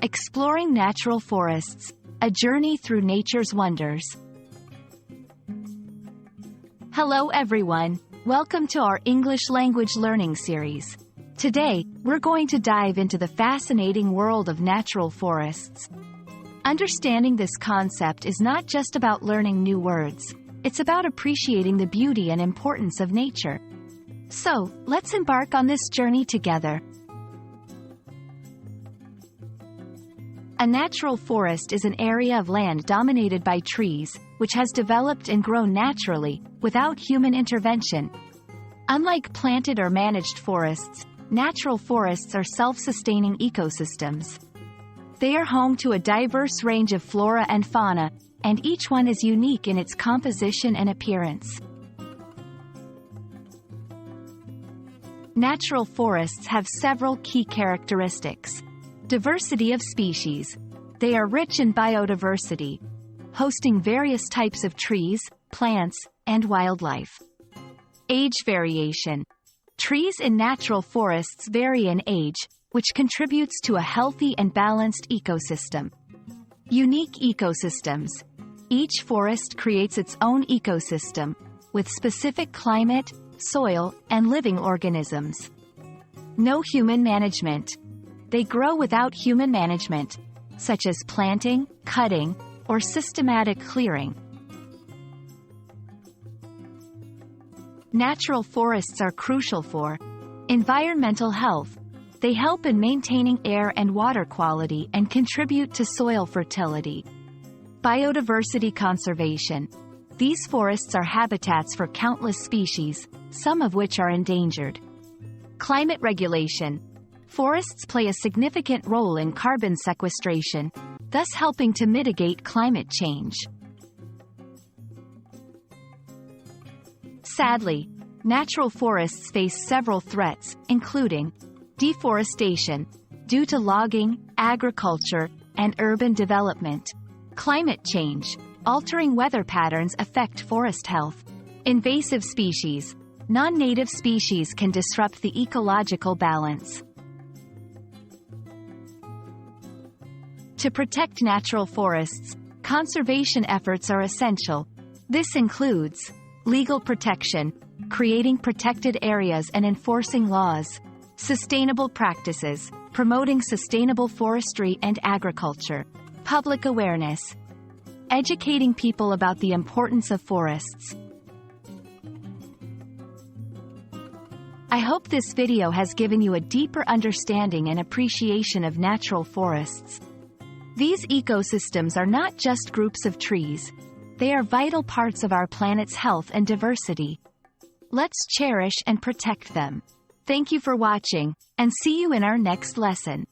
Exploring Natural Forests, a journey through nature's wonders. Hello everyone, welcome to our English language learning series. Today, we're going to dive into the fascinating world of natural forests. Understanding this concept is not just about learning new words, it's about appreciating the beauty and importance of nature. So, let's embark on this journey together. A natural forest is an area of land dominated by trees, which has developed and grown naturally, without human intervention. Unlike planted or managed forests, natural forests are self-sustaining ecosystems. They are home to a diverse range of flora and fauna, and each one is unique in its composition and appearance. Natural forests have several key characteristics. Diversity of species. They are rich in biodiversity, hosting various types of trees, plants, and wildlife. Age variation. Trees in natural forests vary in age, which contributes to a healthy and balanced ecosystem. Unique ecosystems. Each forest creates its own ecosystem, with specific climate, soil, and living organisms. No human management. They grow without human management, such as planting, cutting, or systematic clearing. Natural forests are crucial for environmental health. They help in maintaining air and water quality and contribute to soil fertility. Biodiversity conservation. These forests are habitats for countless species, some of which are endangered. Climate regulation. Forests play a significant role in carbon sequestration, thus helping to mitigate climate change. Sadly, natural forests face several threats, including deforestation, due to logging, agriculture, and urban development. Climate change, altering weather patterns affect forest health. Invasive species. Non-native species can disrupt the ecological balance. To protect natural forests, conservation efforts are essential. This includes legal protection, creating protected areas and enforcing laws. Sustainable practices, promoting sustainable forestry and agriculture. Public awareness, educating people about the importance of forests. I hope this video has given you a deeper understanding and appreciation of natural forests. These ecosystems are not just groups of trees. They are vital parts of our planet's health and diversity. Let's cherish and protect them. Thank you for watching, and see you in our next lesson.